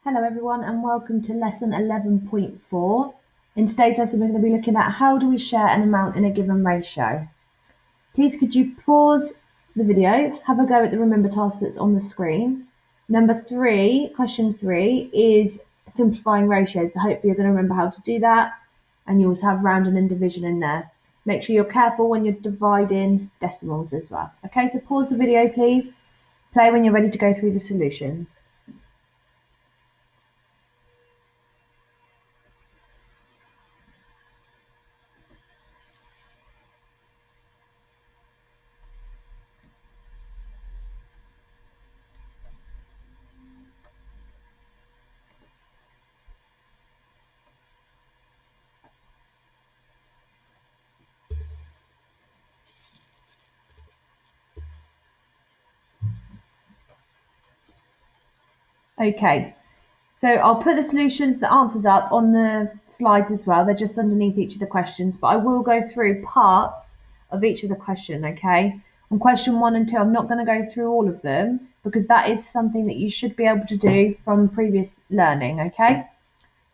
Hello everyone and welcome to lesson 11.4. In today's lesson we're going to be looking at how do we share an amount in a given ratio. Please could you pause the video, have a go at the remember task that's on the screen. Question 3 is simplifying ratios, so hopefully you're going to remember how to do that, and you also have rounding and division in there. Make sure you're careful when you're dividing decimals as well. Okay, so pause the video please, play when you're ready to go through the solutions. Okay, so I'll put the solutions, the answers up on the slides as well. They're just underneath each of the questions, but I will go through parts of each of the question, okay? On question 1 and 2, I'm not going to go through all of them because that is something that you should be able to do from previous learning, okay?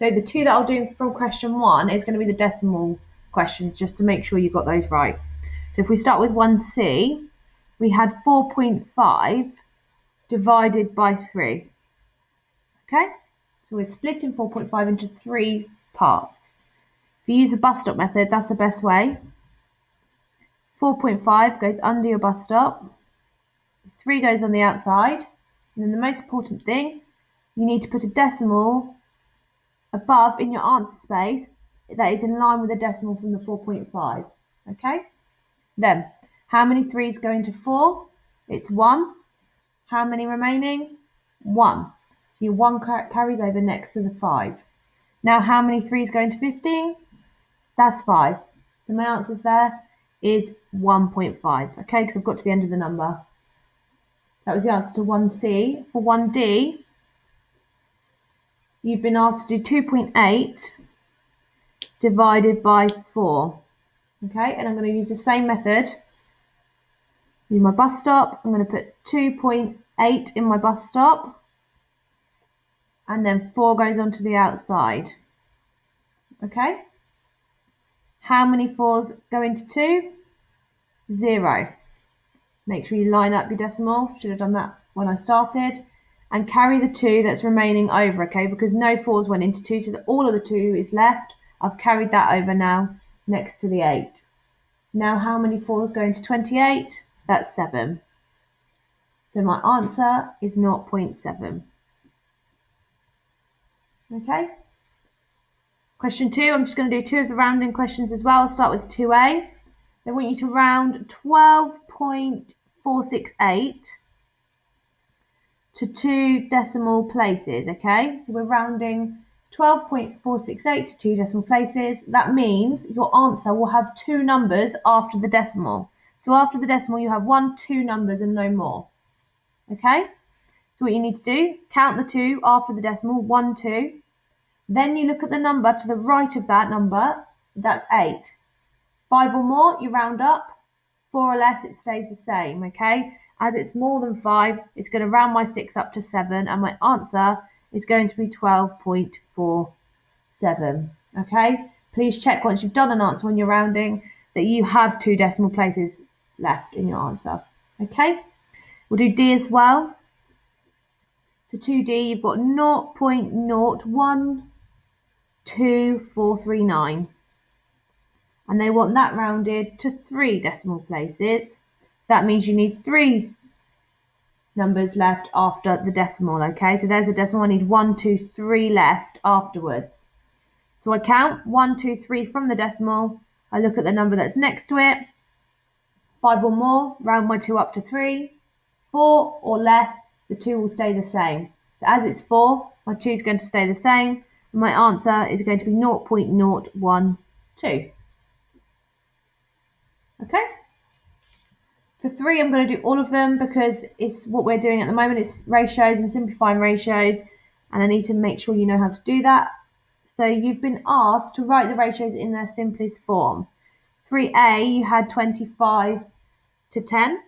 So the two that I'll do from question 1 is going to be the decimal questions, just to make sure you got those right. So if we start with 1C, we had 4.5 divided by 3. Okay, so we're splitting 4.5 into 3 parts. If you use the bus stop method, that's the best way. 4.5 goes under your bus stop, 3 goes on the outside, and then the most important thing, you need to put a decimal above in your answer space that is in line with the decimal from the 4.5. Okay, then how many 3's go into 4? It's 1. How many remaining? 1. So your 1 carries over next to the 5. Now how many 3's go into 15? That's 5. So my answer there is 1.5. Okay, because I've got to the end of the number. That was the answer to 1C. For 1D, you've been asked to do 2.8 divided by 4. Okay, and I'm going to use the same method. Use my bus stop. I'm going to put 2.8 in my bus stop. And then 4 goes onto the outside. Okay? How many 4's go into 2? 0. Make sure you line up your decimal. Should have done that when I started. And carry the 2 that's remaining over, okay? Because no 4's went into 2, so that all of the 2 is left. I've carried that over now next to the 8. Now how many 4's go into 28? That's 7. So my answer is 0.7. Okay? Question 2, I'm just going to do 2 of the rounding questions as well. I'll start with 2A. They want you to round 12.468 to 2 decimal places, okay? So we're rounding 12.468 to 2 decimal places. That means your answer will have 2 numbers after the decimal. So after the decimal you have 1, 2 numbers and no more. Okay? So what you need to do, count the 2 after the decimal, 1, 2. Then you look at the number to the right of that number, that's 8. 5 or more, you round up. 4 or less, it stays the same, okay? As it's more than 5, it's going to round my 6 up to 7, and my answer is going to be 12.47, okay? Please check once you've done an answer when you're rounding that you have 2 decimal places left in your answer, okay? We'll do D as well. For 2D, you've got 0.012439. And they want that rounded to 3 decimal places. That means you need 3 numbers left after the decimal, okay? So there's a decimal, I need 1, 2, 3 left afterwards. So I count 1, 2, 3 from the decimal. I look at the number that's next to it. 5 or more, round my 2 up to 3. 4 or less, the 2 will stay the same. So as it's 4, my 2 is going to stay the same. And my answer is going to be 0.012. Okay? For 3, I'm going to do all of them because it's what we're doing at the moment. It's ratios and simplifying ratios, and I need to make sure you know how to do that. So you've been asked to write the ratios in their simplest form. 3A, you had 25 to 10.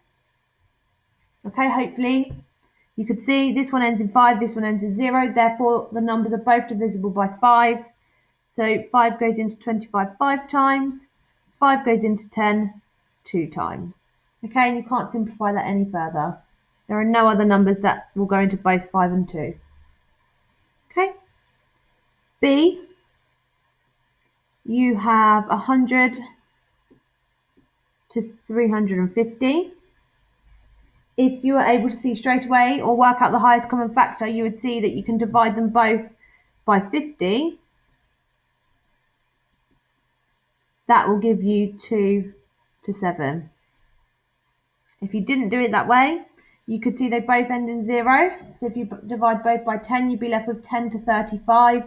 Okay, hopefully You could see this one ends in 5, this one ends in 0, therefore the numbers are both divisible by 5. So 5 goes into 25 5 times, 5 goes into 10 2 times. Okay, and you can't simplify that any further. There are no other numbers that will go into both 5 and 2. Okay. B, you have 100 to 350. If you are able to see straight away or work out the highest common factor, you would see that you can divide them both by 50. That will give you 2 to 7. If you didn't do it that way, you could see they both end in 0. So if you divide both by 10, you'd be left with 10 to 35.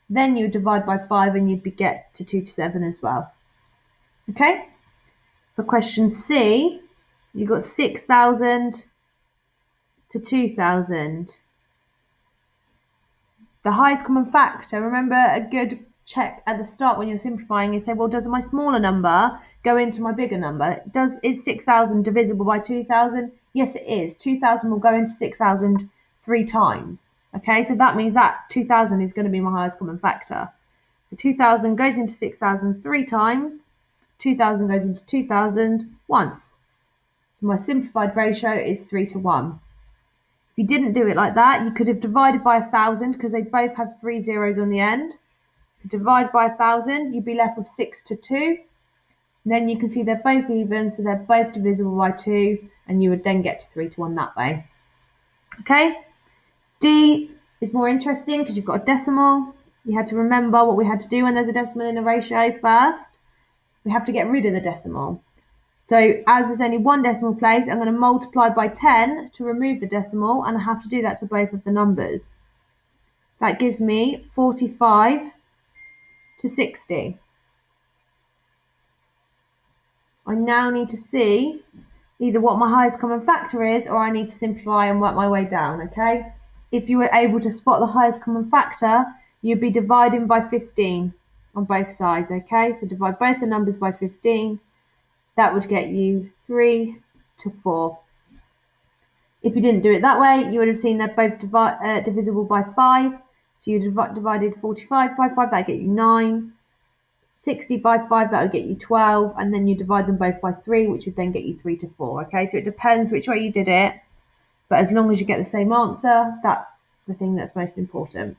Then you divide by 5 and you'd get to 2 to 7 as well. Okay? For question C, you've got 6,000 to 2,000. The highest common factor, remember a good check at the start when you're simplifying is say, well, does my smaller number go into my bigger number? Is 6,000 divisible by 2,000? Yes, it is. 2,000 will go into 6,000 3 times. Okay, so that means that 2,000 is going to be my highest common factor. So 2,000 goes into 6,000 3 times. 2,000 goes into 2,000 once. So my simplified ratio is 3 to 1. If you didn't do it like that, you could have divided by 1,000 because they both have 3 zeros on the end. If you divide by 1,000, you'd be left with 6 to 2. And then you can see they're both even, so they're both divisible by 2, and you would then get to 3 to 1 that way. Okay? D is more interesting because you've got a decimal. You had to remember what we had to do when there's a decimal in a ratio first. We have to get rid of the decimal. So as there's only one decimal place, I'm going to multiply by 10 to remove the decimal, and I have to do that to both of the numbers. That gives me 45 to 60. I now need to see either what my highest common factor is, or I need to simplify and work my way down, okay? If you were able to spot the highest common factor, you'd be dividing by 15 on both sides, okay? So divide both the numbers by 15. That would get you 3 to 4. If you didn't do it that way, you would have seen they're both divisible by 5. So you divided 45 by 5, that would get you 9. 60 by 5, that would get you 12. And then you divide them both by 3, which would then get you 3 to 4. Okay, so it depends which way you did it. But as long as you get the same answer, that's the thing that's most important.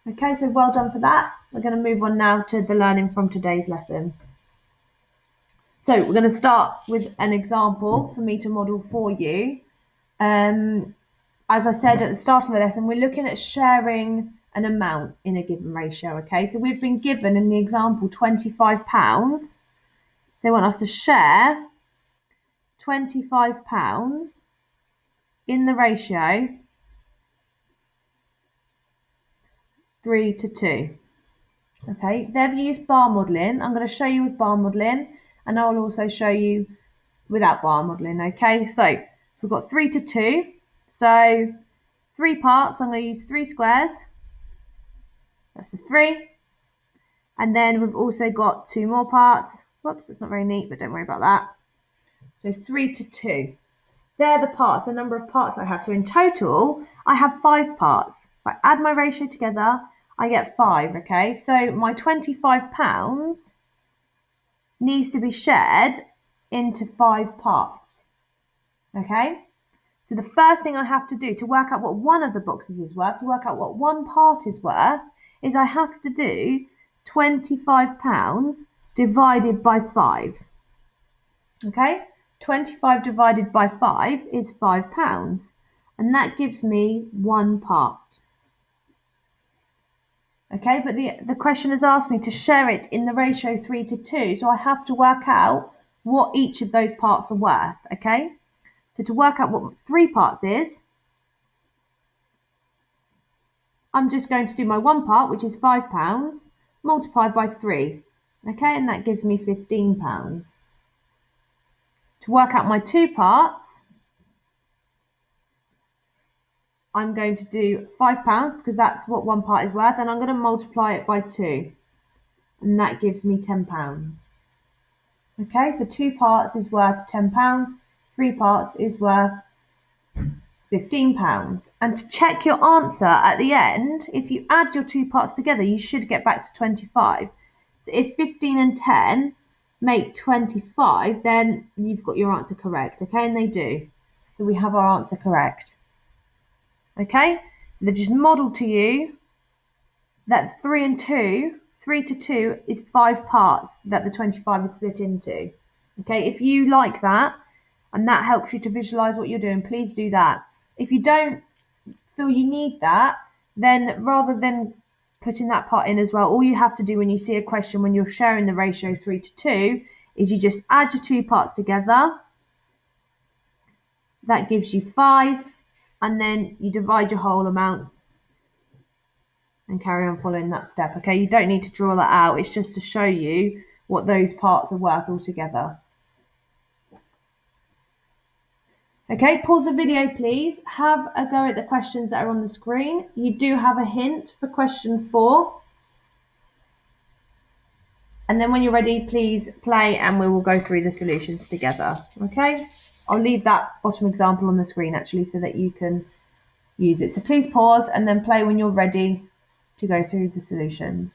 Okay, so well done for that. We're going to move on now to the learning from today's lesson. So we're going to start with an example for me to model for you. As I said at the start of the lesson, we're looking at sharing an amount in a given ratio, okay? So we've been given in the example £25. They want us to share £25 in the ratio 3 to 2. Okay, they've used bar modelling. I'm going to show you with bar modelling, and I'll also show you without bar modelling, okay? So we've got 3 to 2. So 3 parts, I'm going to use 3 squares. That's the 3. And then we've also got 2 more parts. Whoops, it's not very neat, but don't worry about that. So 3 to 2. They're the parts, the number of parts I have. So in total, I have 5 parts. If I add my ratio together, I get 5, okay? So my £25 needs to be shared into 5 parts, okay? So the first thing I have to do to work out what one of the boxes is worth, to work out what one part is worth, is I have to do £25 divided by 5, okay? 25 divided by 5 is £5, and that gives me 1 part. Okay, but the question has asked me to share it in the ratio 3 to 2, so I have to work out what each of those parts are worth, okay? So to work out what 3 parts is, I'm just going to do my 1 part, which is £5, multiplied by 3, okay, and that gives me £15. To work out my 2 parts, I'm going to do £5 because that's what 1 part is worth, and I'm going to multiply it by 2, and that gives me £10. Okay, so 2 parts is worth £10, 3 parts is worth £15. And to check your answer at the end, if you add your two parts together, you should get back to 25. So if 15 and 10 make 25, then you've got your answer correct, okay? And they do. So we have our answer correct. Okay? They've just modelled to you that 3 to 2 is 5 parts that the 25 is split into. Okay? If you like that, and that helps you to visualise what you're doing, please do that. If you don't feel you need that, then rather than putting that part in as well, all you have to do when you see a question when you're sharing the ratio 3 to 2 is you just add your two parts together. That gives you 5, and then you divide your whole amount and carry on following that step. Okay, you don't need to draw that out, it's just to show you what those parts are worth altogether. Okay, pause the video please, have a go at the questions that are on the screen. You do have a hint for question 4. And then when you're ready, please play and we will go through the solutions together. Okay, I'll leave that bottom example on the screen actually so that you can use it. So please pause and then play when you're ready to go through the solutions.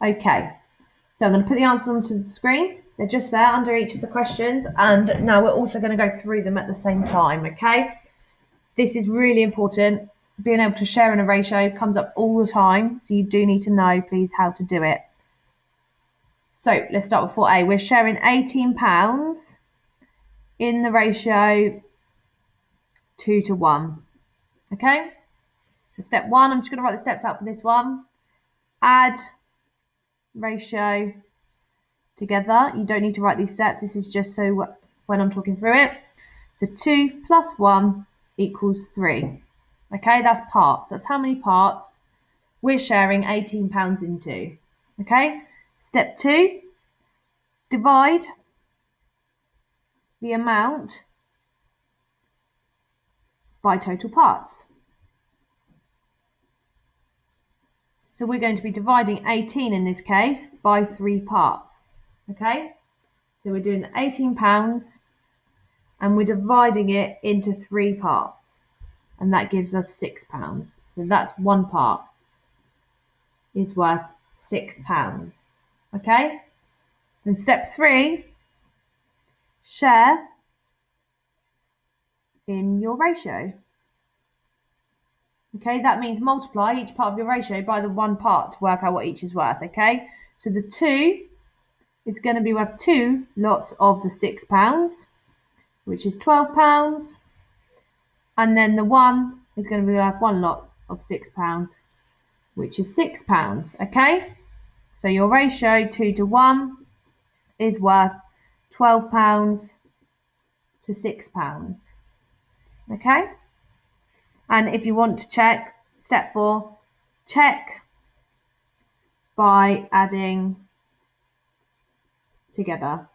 Okay, so I'm going to put the answers onto the screen. They're just there under each of the questions, and now we're also going to go through them at the same time, okay? This is really important. Being able to share in a ratio comes up all the time, so you do need to know, please, how to do it. So let's start with 4A. We're sharing £18 in the ratio 2 to 1, okay? So step 1, I'm just going to write the steps out for this one. Add ratio together. You don't need to write these steps, this is just so when I'm talking through it. So 2 plus 1 equals 3. Okay, that's parts. That's how many parts we're sharing £18 into. Okay, step 2, divide the amount by total parts. So we're going to be dividing 18 in this case by 3 parts. Okay, so we're doing £18 and we're dividing it into 3 parts, and that gives us £6. So that's one part is worth £6. Okay, then step 3, share in your ratio. Okay, that means multiply each part of your ratio by the one part to work out what each is worth. Okay, so the 2 is going to be worth 2 lots of the £6, which is £12, and then the 1 is going to be worth 1 lot of £6, which is £6. Okay, so your ratio 2 to 1 is worth £12 to £6. Okay, and if you want to check, step 4, check by adding together.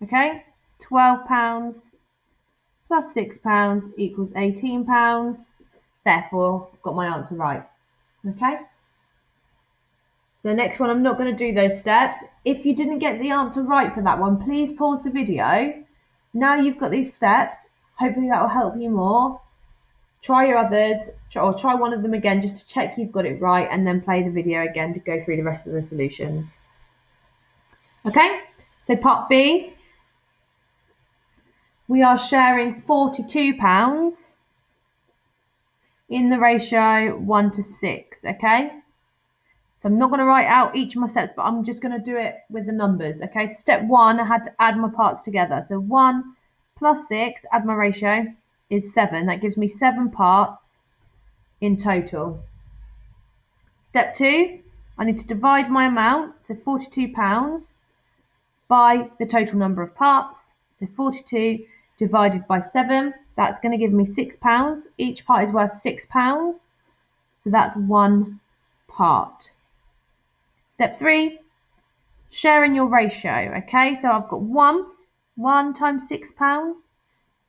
Okay, £12 plus £6 equals £18. Therefore, I've got my answer right. Okay, the next one I'm not going to do those steps. If you didn't get the answer right for that one, please pause the video. Now you've got these steps, hopefully that will help you more. Try your others, or try one of them again just to check you've got it right, and then play the video again to go through the rest of the solutions. Okay, so part B, we are sharing £42 in the ratio 1 to 6, okay? So I'm not going to write out each of my steps, but I'm just going to do it with the numbers, okay? Step 1, I had to add my parts together. So 1 plus 6, add my ratio, is 7. That gives me 7 parts in total. Step 2, I need to divide my amount, so £42, by the total number of parts. So 42 divided by 7, that's going to give me £6. Each part is worth £6, so that's 1 part. Step 3, sharing your ratio. Okay, so I've got 1 times £6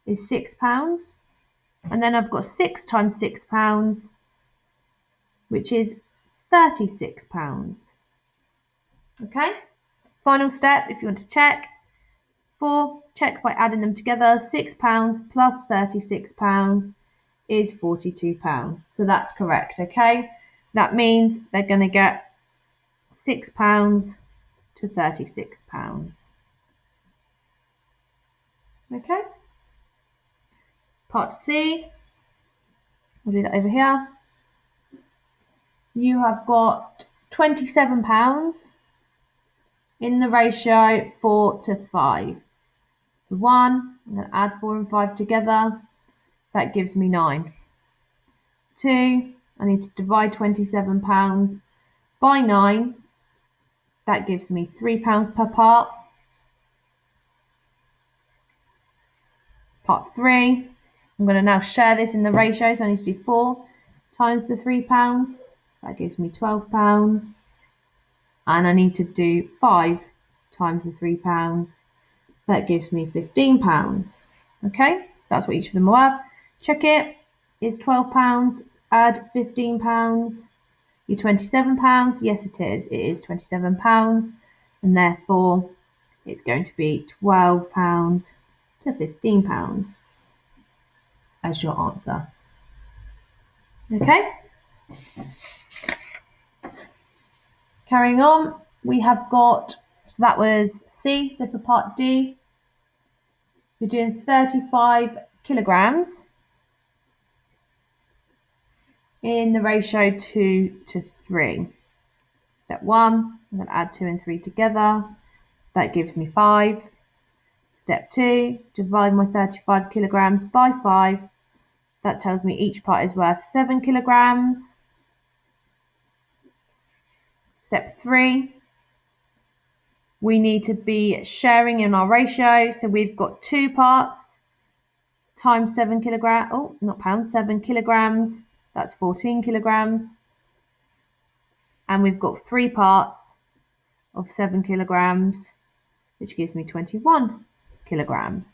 is £6. And then I've got 6 times £6, which is £36. Okay? Final step, if you want to check. 4, check by adding them together. £6 plus £36 is £42. So that's correct, okay? That means they're going to get £6 to £36. Okay? Part C, we'll do that over here. You have got £27 in the ratio 4 to 5. So 1, I'm going to add 4 and 5 together. That gives me 9. 2, I need to divide £27 by 9. That gives me £3 per part. Part 3, I'm going to now share this in the ratios. I need to do 4 times the £3. That gives me £12. And I need to do 5 times the £3. That gives me £15. Okay, that's what each of them are worth. Check it. Is £12 add £15 your £27? Yes, it is. It is £27, and therefore it's going to be £12 to £15 as your answer. Okay. Carrying on, we have got, so that was C. So for part D, we're doing 35 kilograms in the ratio 2 to 3. Step 1, I'm going to add 2 and 3 together. That gives me 5. Step 2, divide my 35 kilograms by 5. That tells me each part is worth 7 kilograms. Step 3, we need to be sharing in our ratio. So we've got 2 parts times 7 kilograms. Oh, not pounds, 7 kilograms. That's 14 kilograms. And we've got 3 parts of 7 kilograms, which gives me 21 kilograms.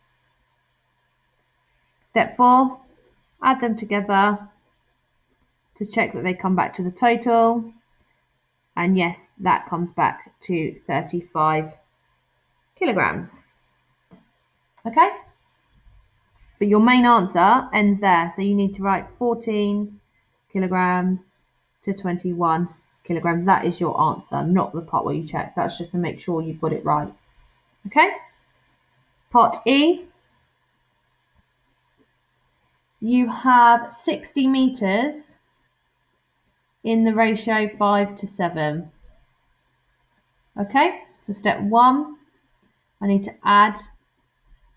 Step 4, add them together to check that they come back to the total. And yes, that comes back to 35 kilograms. Okay? But your main answer ends there. So you need to write 14 kilograms to 21 kilograms. That is your answer, not the part where you check. That's just to make sure you've got it right. Okay? Part E. You have 60 meters in the ratio 5 to 7. Okay? So step 1, I need to add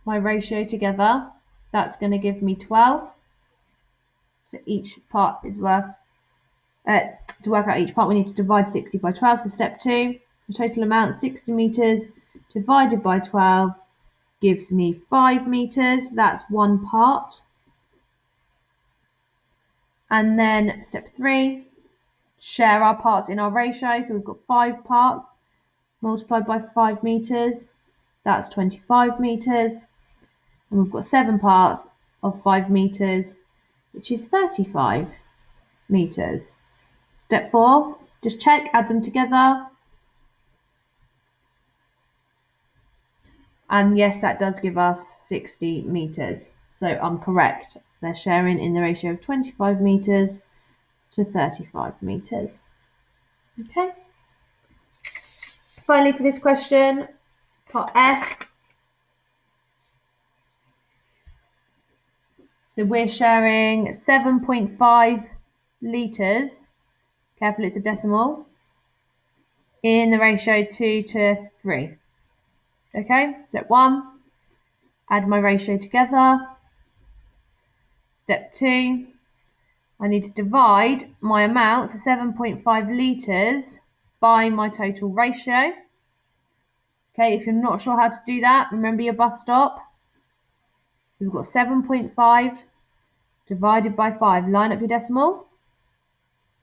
my ratio together. That's going to give me 12. So each part is worth, to work out each part, we need to divide 60 by 12. So step 2, the total amount, 60 meters divided by 12, gives me 5 meters. That's 1 part. And then step 3, share our parts in our ratio. So we've got 5 parts multiplied by 5 meters. That's 25 meters. And we've got 7 parts of 5 meters, which is 35 meters. Step 4, just check, add them together. And yes, that does give us 60 meters. So I'm correct. They're sharing in the ratio of 25 meters to 35 meters. Okay. Finally, for this question, part F. So we're sharing 7.5 litres, careful it's a decimal, in the ratio 2 to 3. Okay, step 1, add my ratio together. Step 2, I need to divide my amount, so 7.5 litres, by my total ratio. Okay, if you're not sure how to do that, remember your bus stop. We've got 7.5 divided by 5. Line up your decimal.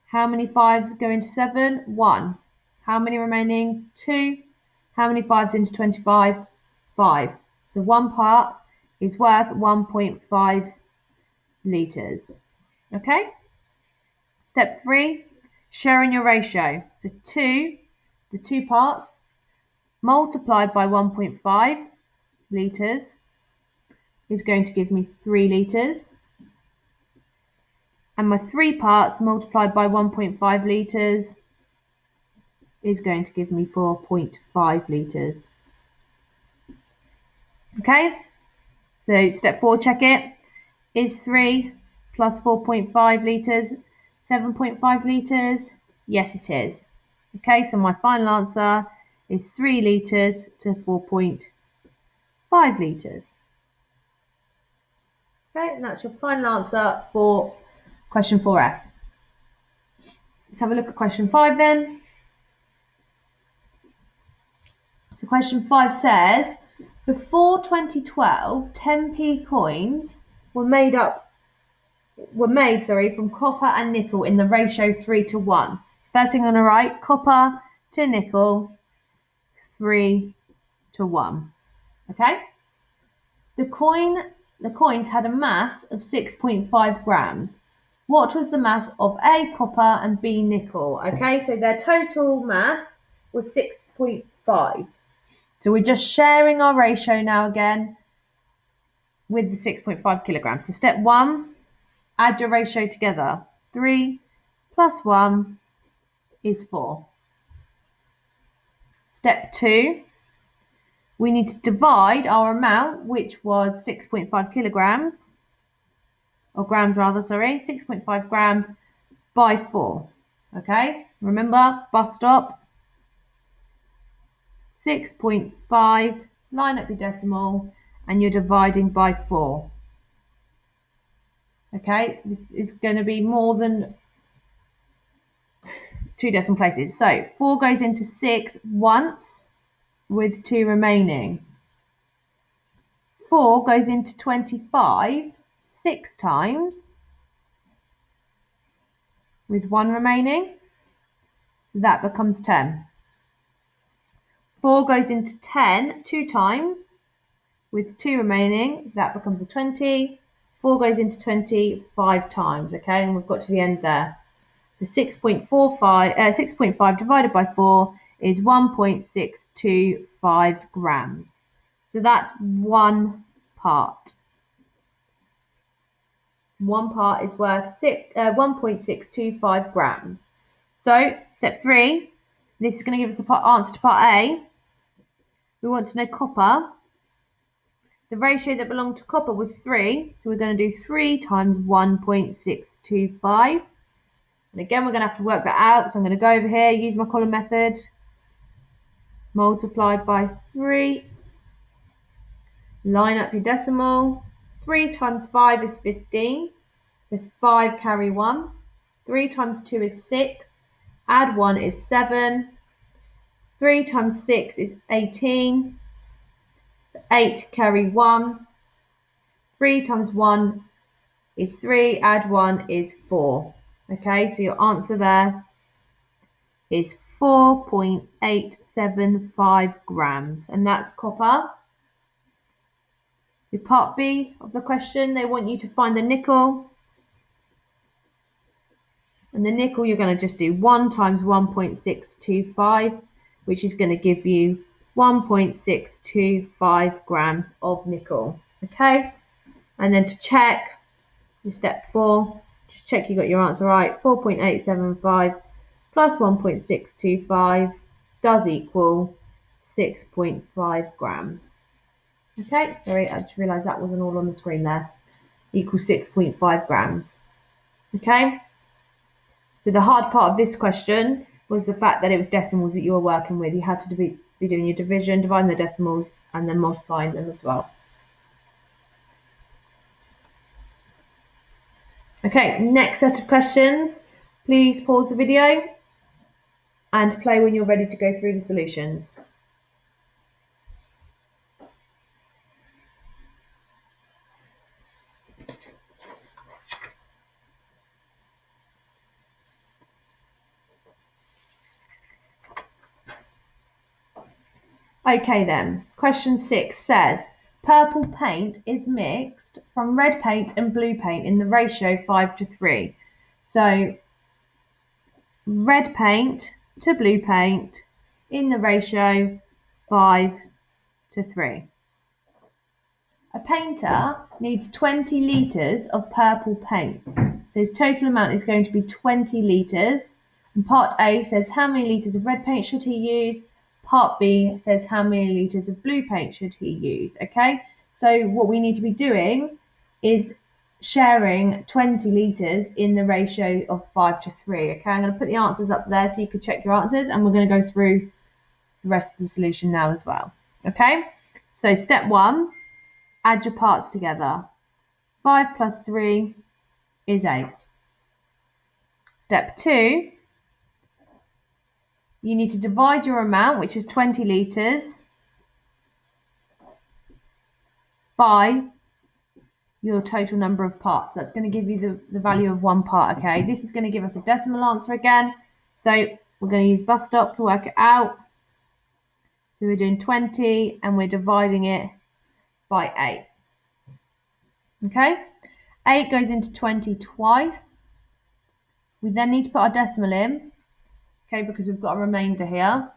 How many 5s go into 7? 1. How many remaining? 2. How many 5s into 25? 5. So 1 part is worth 1.5 litres. Okay? Step 3, sharing your ratio. So the two parts multiplied by 1.5 litres is going to give me 3 litres. And my 3 parts multiplied by 1.5 litres is going to give me 4.5 litres. Okay? So step 4, check it. Is 3 plus 4.5 litres 7.5 litres? Yes, it is. Okay, so my final answer is 3 litres to 4.5 litres. Okay, and that's your final answer for question 4F. Let's have a look at question 5 then. So question 5 says, before 2012, 10p coins were made from copper and nickel in the ratio 3 to 1. First thing on the right, copper to nickel, 3 to 1. Okay? The coins had a mass of 6.5 grams. What was the mass of A, copper, and B, nickel? Okay, so their total mass was 6.5. So we're just sharing our ratio now again with the 6.5 kilograms. So step 1, add your ratio together. 3 plus 1 is 4. Step 2, we need to divide our amount, which was 6.5 kilograms, or grams rather, sorry, 6.5 grams by 4. Okay, remember, bus stop, 6.5, line up your decimal, and you're dividing by 4. Okay, this is going to be more than 2 decimal places. So 4 goes into 6 once with 2 remaining. 4 goes into 25 6 times with 1 remaining. That becomes 10. 4 goes into 10 2 times with 2 remaining. That becomes a 20. 4 goes into 20 5 times. Okay, and we've got to the end there. So 6.5 divided by 4 is 1.625 grams. So that's 1 part. 1 part is worth 1.625 grams. So step 3, this is going to give us the answer to part A. We want to know copper. The ratio that belonged to copper was 3, so we're going to do 3 times 1.625. And again, we're going to have to work that out. So I'm going to go over here, use my column method. Multiplied by 3. Line up your decimal. 3 times 5 is 15. So 5 carry 1. 3 times 2 is 6. Add 1 is 7. 3 times 6 is 18. 8 carry 1. 3 times 1 is 3. Add 1 is 4. Okay, so your answer there is 4.875 grams, and that's copper. The part B of the question, they want you to find the nickel. And the nickel, you're going to just do 1 times 1.625, which is going to give you 1.625 grams of nickel. Okay, and then to check, step 4, just check you got your answer right. 4.875 plus 1.625 does equal 6.5 grams. Okay, sorry, I just realised that wasn't all on the screen there. Equals 6.5 grams. Okay, so the hard part of this question was the fact that it was decimals that you were working with. You had to be doing your division, dividing the decimals, and then multiplying them as well. Okay, next set of questions. Please pause the video and play when you're ready to go through the solutions. Okay then, question 6 says, purple paint is mixed from red paint and blue paint in the ratio 5:3. So red paint to blue paint in the ratio 5:3. A painter needs 20 litres of purple paint. So his total amount is going to be 20 litres. And part A says how many litres of red paint should he use. Part B says how many litres of blue paint should he use. Okay, so what we need to be doing is sharing 20 litres in the ratio of 5:3. Okay, I'm going to put the answers up there so you can check your answers, and we're going to go through the rest of the solution now as well. Okay, so step 1, add your parts together. 5 plus 3 is 8. Step 2, you need to divide your amount, which is 20 litres, by your total number of parts. That's going to give you the value of 1 part. Okay, this is going to give us a decimal answer again. So we're going to use bus stop to work it out. So we're doing 20 and we're dividing it by 8. Okay, 8 goes into 20 twice. We then need to put our decimal in, okay, because we've got a remainder here.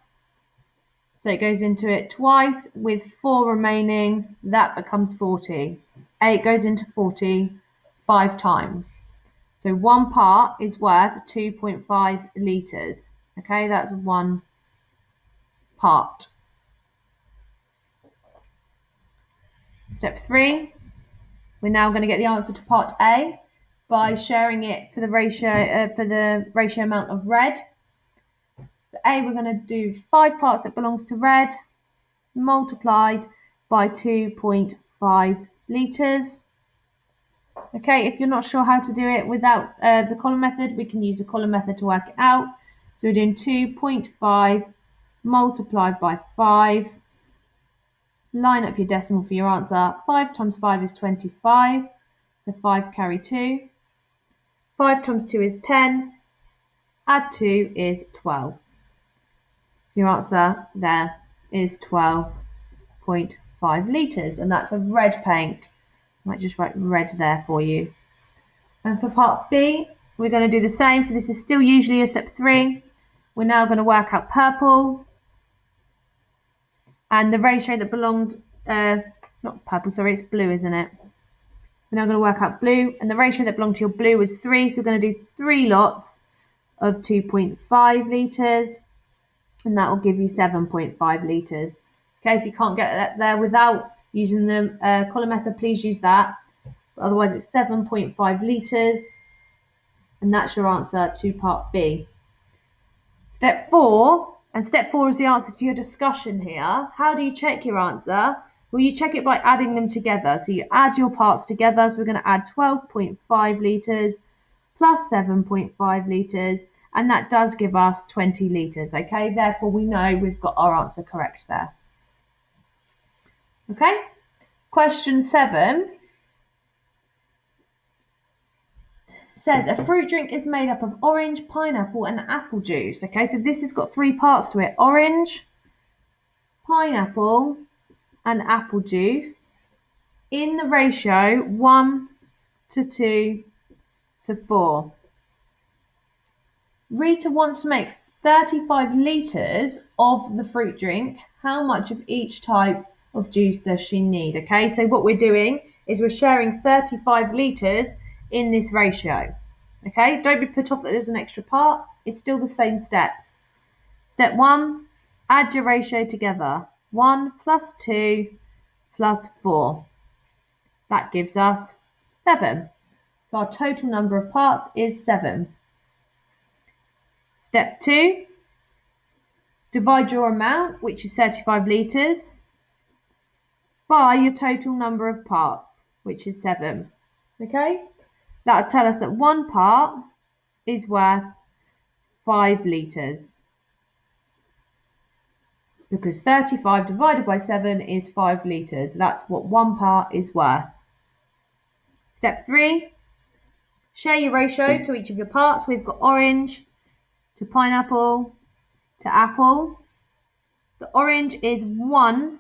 So it goes into it twice with 4 remaining, that becomes 40. 8 goes into 40 5 times. So 1 part is worth 2.5 litres. Okay, that's 1 part. Step 3, we're now going to get the answer to part A by sharing it for the ratio amount of red. So A, we're going to do 5 parts that belongs to red multiplied by 2.5 litres. Okay, if you're not sure how to do it without the column method, we can use the column method to work it out. So we're doing 2.5 multiplied by 5. Line up your decimal for your answer. 5 times 5 is 25. So 5 carry 2. 5 times 2 is 10. Add 2 is 12. Your answer there is 12.5 litres, and that's of red paint. I might just write red there for you. And for part B, we're going to do the same. So this is still usually a step 3. We're now going to work out purple. And the ratio that belongs, not purple, sorry, it's blue, isn't it? We're now going to work out blue. And the ratio that belonged to your blue was 3. So we're going to do 3 lots of 2.5 litres. And that will give you 7.5 litres. Okay, if you can't get that there without using the column method, please use that. But otherwise, it's 7.5 litres. And that's your answer to part B. Step 4, and step 4 is the answer to your discussion here. How do you check your answer? Well, you check it by adding them together. So you add your parts together. So we're going to add 12.5 litres plus 7.5 litres. And that does give us 20 litres. Okay, therefore we know we've got our answer correct there. Okay, question 7 says a fruit drink is made up of orange, pineapple and apple juice. Okay, so this has got 3 parts to it: orange, pineapple and apple juice in the ratio 1:2:4. Rita wants to make 35 litres of the fruit drink. How much of each type of juice does she need? Okay, so what we're doing is we're sharing 35 litres in this ratio. Okay, don't be put off that there's an extra part. It's still the same steps. Step 1, add your ratio together. 1 plus 2 plus 4. That gives us 7. So our total number of parts is 7. Step 2, divide your amount, which is 35 litres, by your total number of parts, which is 7. Okay? That will tell us that 1 part is worth 5 litres. Because 35 divided by 7 is 5 litres. That's what 1 part is worth. Step 3, share your ratio to each of your parts. We've got orange to pineapple to apple. The orange is 1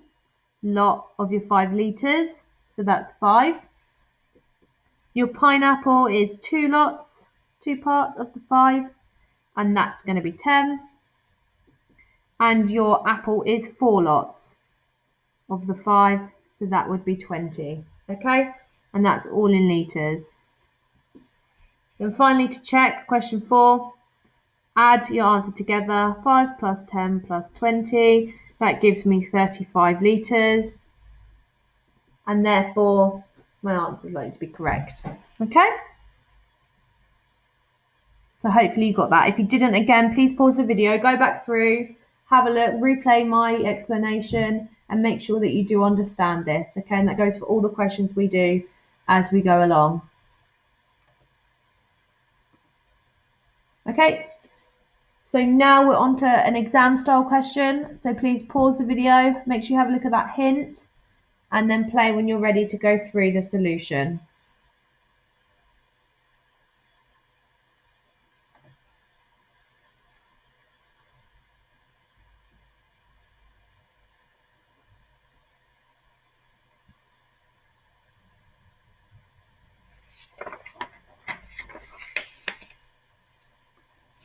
lot of your 5 litres, so that's 5. Your pineapple is 2 lots, 2 parts of the 5, and that's going to be 10. And your apple is 4 lots of the 5, so that would be 20. Okay, and that's all in litres. Then finally, to check, question 4, add your answer together. 5 plus 10 plus 20, that gives me 35 litres, and therefore my answer is likely to be correct. Okay, so hopefully you got that. If you didn't, again, please pause the video, go back through, have a look, replay my explanation, and make sure that you do understand this. Okay, and that goes for all the questions we do as we go along. Okay, so now we're on to an exam style question. So please pause the video, make sure you have a look at that hint, and then play when you're ready to go through the solution.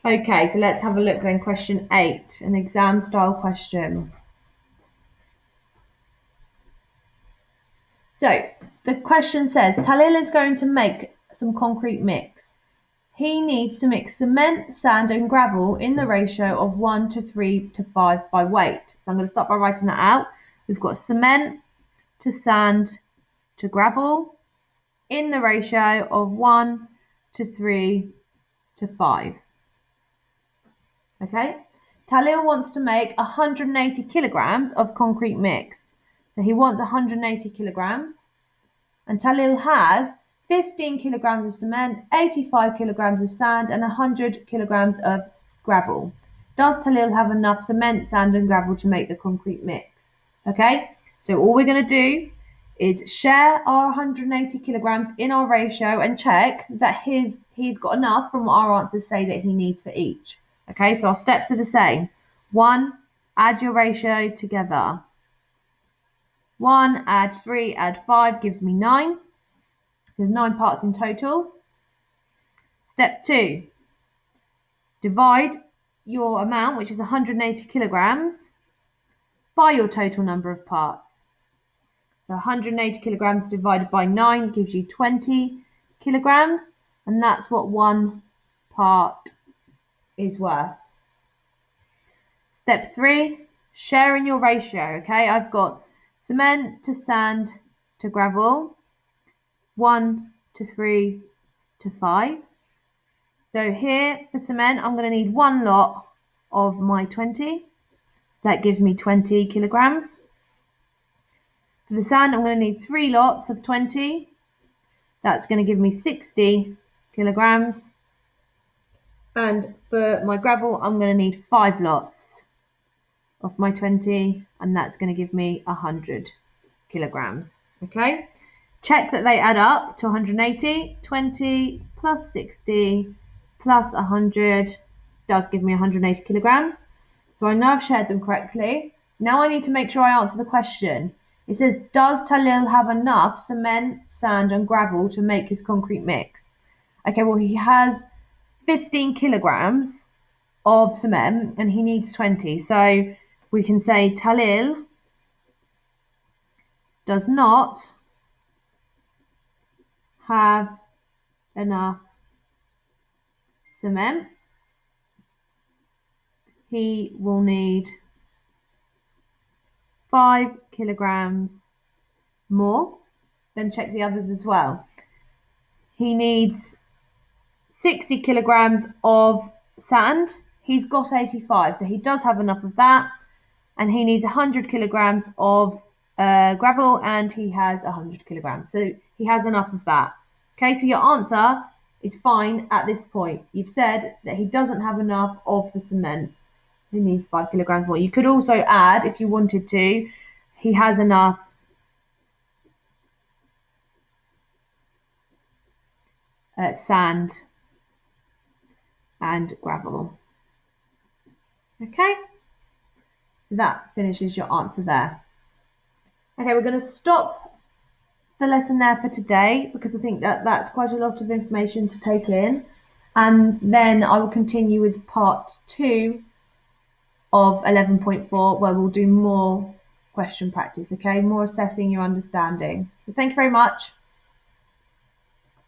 Okay, so let's have a look then. Question 8, an exam style question. So the question says, Talil is going to make some concrete mix. He needs to mix cement, sand and gravel in the ratio of 1 to 3 to 5 by weight. So I'm going to start by writing that out. We've got cement to sand to gravel in the ratio of 1 to 3 to 5. Okay, Talil wants to make 180 kilograms of concrete mix. So he wants 180 kilograms, and Talil has 15 kilograms of cement, 85 kilograms of sand, and 100 kilograms of gravel. Does Talil have enough cement, sand, and gravel to make the concrete mix? Okay, so all we're going to do is share our 180 kilograms in our ratio and check that he's got enough from what our answers say that he needs for each. Okay, so our steps are the same. 1, add your ratio together. 1, add 3, add 5 gives me 9. There's 9 parts in total. Step 2, divide your amount, which is 180 kilograms, by your total number of parts. So 180 kilograms divided by 9 gives you 20 kilograms, and that's what 1 part is worth. Step 3, share in your ratio. Okay, I've got cement to sand to gravel, 1 to 3 to 5. So here for cement, I'm going to need 1 lot of my 20. That gives me 20 kilograms. For the sand, I'm going to need 3 lots of 20. That's going to give me 60 kilograms. And for my gravel, I'm going to need 5 lots of my 20, and that's going to give me 100 kilograms. Okay, check that they add up to 180. 20 plus 60 plus 100 does give me 180 kilograms. So I know I've shared them correctly. Now I need to make sure I answer the question. It says, does Talil have enough cement, sand and gravel to make his concrete mix? Okay, well he has 15 kilograms of cement and he needs 20. So we can say Talil does not have enough cement. He will need 5 kilograms more. Then check the others as well. He needs 60 kilograms of sand. He's got 85, so he does have enough of that. And he needs 100 kilograms of gravel, and he has 100 kilograms. So he has enough of that. Okay, so your answer is fine at this point. You've said that he doesn't have enough of the cement. He needs 5 kilograms more. You could also add, if you wanted to, he has enough sand and gravel. Okay, so that finishes your answer there. Okay, we're going to stop the lesson there for today because I think that that's quite a lot of information to take in. And then I will continue with part 2 of 11.4 where we'll do more question practice, okay? More assessing your understanding. So thank you very much.